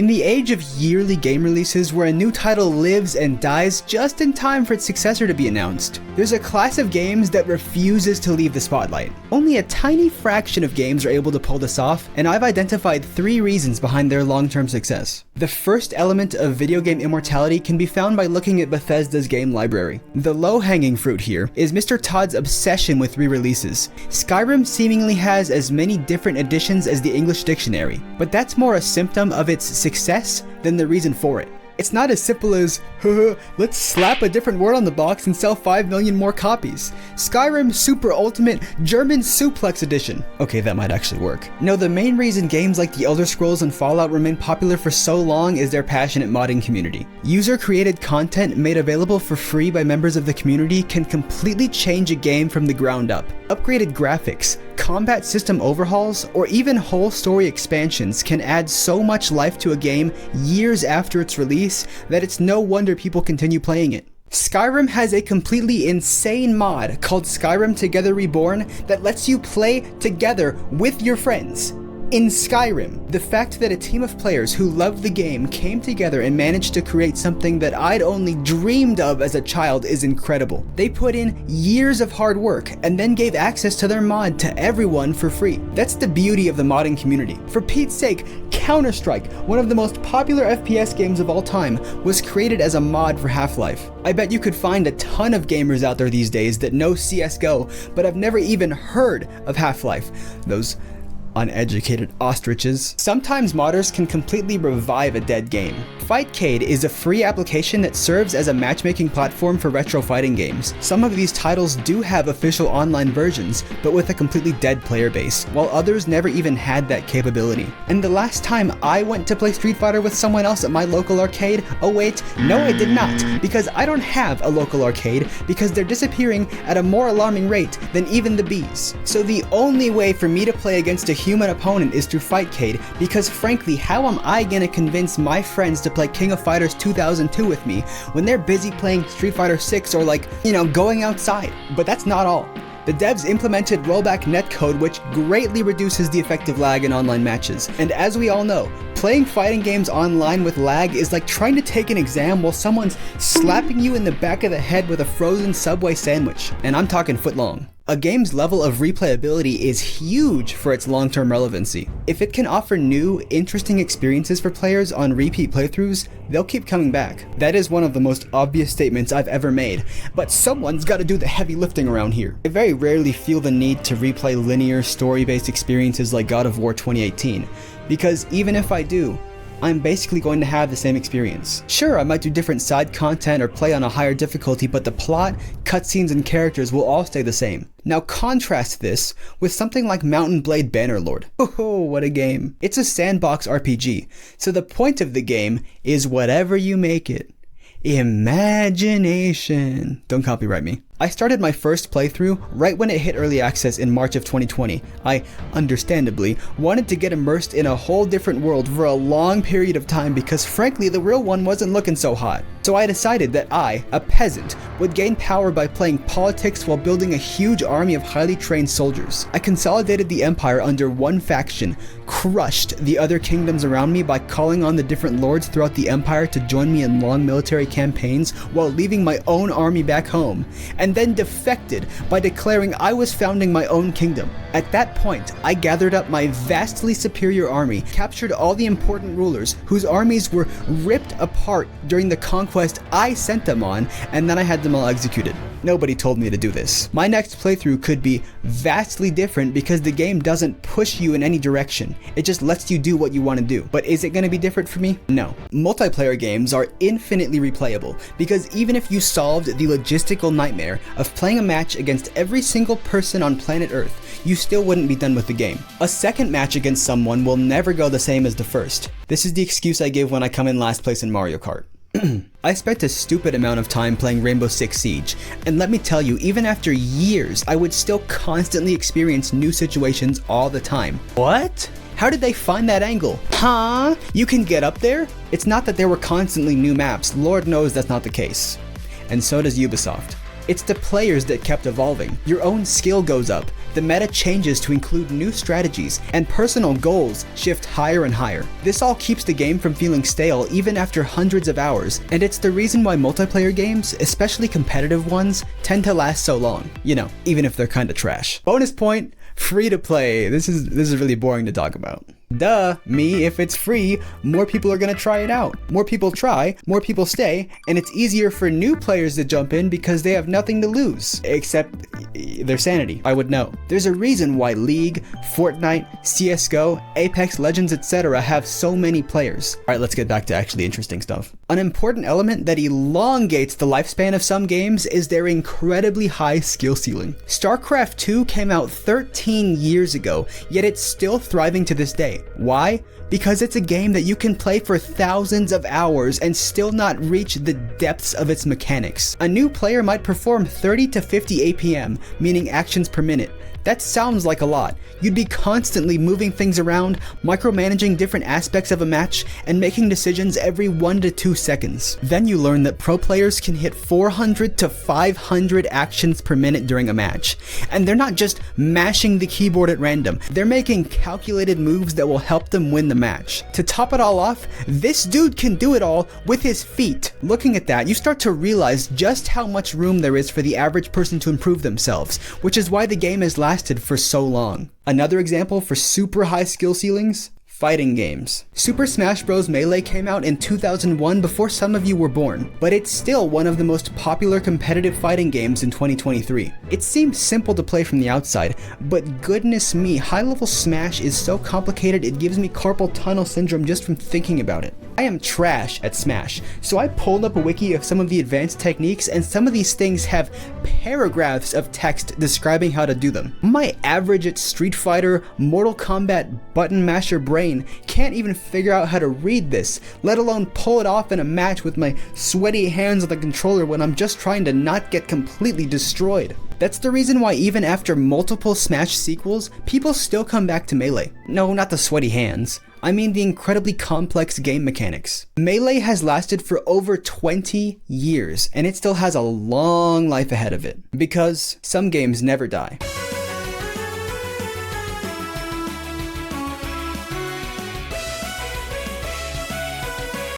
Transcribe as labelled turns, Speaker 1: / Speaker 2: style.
Speaker 1: In the age of yearly game releases where a new title lives and dies just in time for its successor to be announced, there's a class of games that refuses to leave the spotlight. Only a tiny fraction of games are able to pull this off, and I've identified 3 reasons behind their long-term success. The first element of video game immortality can be found by looking at Bethesda's game library. The low-hanging fruit here is Mr. Todd's obsession with re-releases. Skyrim seemingly has as many different editions as the English dictionary, but that's more a symptom of its success than the reason for it. It's not as simple as, let's slap a different word on the box and sell 5 million more copies. Skyrim Super Ultimate German Suplex Edition. Okay, that might actually work. No, the main reason games like The Elder Scrolls and Fallout remain popular for so long is their passionate modding community. User-created content made available for free by members of the community can completely change a game from the ground up. Upgraded graphics, combat system overhauls, or even whole story expansions can add so much life to a game years after its release that it's no wonder people continue playing it. Skyrim has a completely insane mod called Skyrim Together Reborn that lets you play together with your friends. In Skyrim, the fact that a team of players who loved the game came together and managed to create something that I'd only dreamed of as a child is incredible. They put in years of hard work and then gave access to their mod to everyone for free. That's the beauty of the modding community. For Pete's sake, Counter-Strike, one of the most popular FPS games of all time, was created as a mod for Half-Life. I bet you could find a ton of gamers out there these days that know CSGO, but have never even heard of Half-Life. Those uneducated ostriches. Sometimes modders can completely revive a dead game. Fightcade is a free application that serves as a matchmaking platform for retro fighting games. Some of these titles do have official online versions, but with a completely dead player base, while others never even had that capability. And the last time I went to play Street Fighter with someone else at my local arcade, oh wait, no I did not, because I don't have a local arcade because they're disappearing at a more alarming rate than even the bees. So the only way for me to play against a human opponent is through Fightcade, because frankly, how am I gonna convince my friends to play King of Fighters 2002 with me when they're busy playing Street Fighter 6 or going outside? But that's not all. The devs implemented rollback netcode, which greatly reduces the effective lag in online matches. And as we all know, playing fighting games online with lag is like trying to take an exam while someone's slapping you in the back of the head with a frozen Subway sandwich. And I'm talking foot long. A game's level of replayability is huge for its long-term relevancy. If it can offer new, interesting experiences for players on repeat playthroughs, they'll keep coming back. That is one of the most obvious statements I've ever made, but someone's gotta do the heavy lifting around here. I very rarely feel the need to replay linear, story-based experiences like God of War 2018, because even if I do, I'm basically going to have the same experience. Sure, I might do different side content or play on a higher difficulty, but the plot, cutscenes, and characters will all stay the same. Now contrast this with something like Mountain Blade Bannerlord. Oh, what a game. It's a sandbox RPG, so the point of the game is whatever you make it. Imagination. Don't copyright me. I started my first playthrough right when it hit early access in March of 2020. I, understandably, wanted to get immersed in a whole different world for a long period of time because frankly the real one wasn't looking so hot. So I decided that I, a peasant, would gain power by playing politics while building a huge army of highly trained soldiers. I consolidated the empire under one faction, crushed the other kingdoms around me by calling on the different lords throughout the empire to join me in long military campaigns while leaving my own army back home, and then defected by declaring I was founding my own kingdom. At that point, I gathered up my vastly superior army, captured all the important rulers whose armies were ripped apart during the conquest I sent them on, and then I had them all executed. Nobody told me to do this. My next playthrough could be vastly different because the game doesn't push you in any direction. It just lets you do what you want to do. But is it going to be different for me? No. Multiplayer games are infinitely replayable because even if you solved the logistical nightmare of playing a match against every single person on planet Earth, you still wouldn't be done with the game. A second match against someone will never go the same as the first. This is the excuse I give when I come in last place in Mario Kart. I spent a stupid amount of time playing Rainbow Six Siege, and let me tell you, even after years, I would still constantly experience new situations all the time. What? How did they find that angle? Huh? You can get up there? It's not that there were constantly new maps, Lord knows that's not the case. And so does Ubisoft. It's the players that kept evolving. Your own skill goes up, the meta changes to include new strategies, and personal goals shift higher and higher. This all keeps the game from feeling stale even after hundreds of hours, and it's the reason why multiplayer games, especially competitive ones, tend to last so long. You know, even if they're kinda trash. Bonus point, free to play. This is really boring to talk about. Duh, me, if it's free, more people are gonna try it out. More people try, more people stay, and it's easier for new players to jump in because they have nothing to lose, except their sanity. I would know. There's a reason why League, Fortnite, CSGO, Apex Legends, etc. have so many players. Alright, let's get back to actually interesting stuff. An important element that elongates the lifespan of some games is their incredibly high skill ceiling. StarCraft 2 came out 13 years ago, yet it's still thriving to this day. Why? Because it's a game that you can play for thousands of hours and still not reach the depths of its mechanics. A new player might perform 30 to 50 APM, meaning actions per minute. That sounds like a lot. You'd be constantly moving things around, micromanaging different aspects of a match, and making decisions every 1 to 2 seconds. Then you learn that pro players can hit 400 to 500 actions per minute during a match. And they're not just mashing the keyboard at random, they're making calculated moves that will help them win the match. To top it all off, this dude can do it all with his feet. Looking at that, you start to realize just how much room there is for the average person to improve themselves, which is why the game has lasted for so long. Another example for super high skill ceilings? Fighting games. Super Smash Bros. Melee came out in 2001 before some of you were born, but it's still one of the most popular competitive fighting games in 2023. It seems simple to play from the outside, but goodness me, high-level Smash is so complicated it gives me carpal tunnel syndrome just from thinking about it. I am trash at Smash, so I pulled up a wiki of some of the advanced techniques, and some of these things have paragraphs of text describing how to do them. My average at Street Fighter, Mortal Kombat button masher brain can't even figure out how to read this, let alone pull it off in a match with my sweaty hands on the controller when I'm just trying to not get completely destroyed. That's the reason why even after multiple Smash sequels, people still come back to Melee. No, not the sweaty hands. I mean the incredibly complex game mechanics. Melee has lasted for over 20 years, and it still has a long life ahead of it, because some games never die.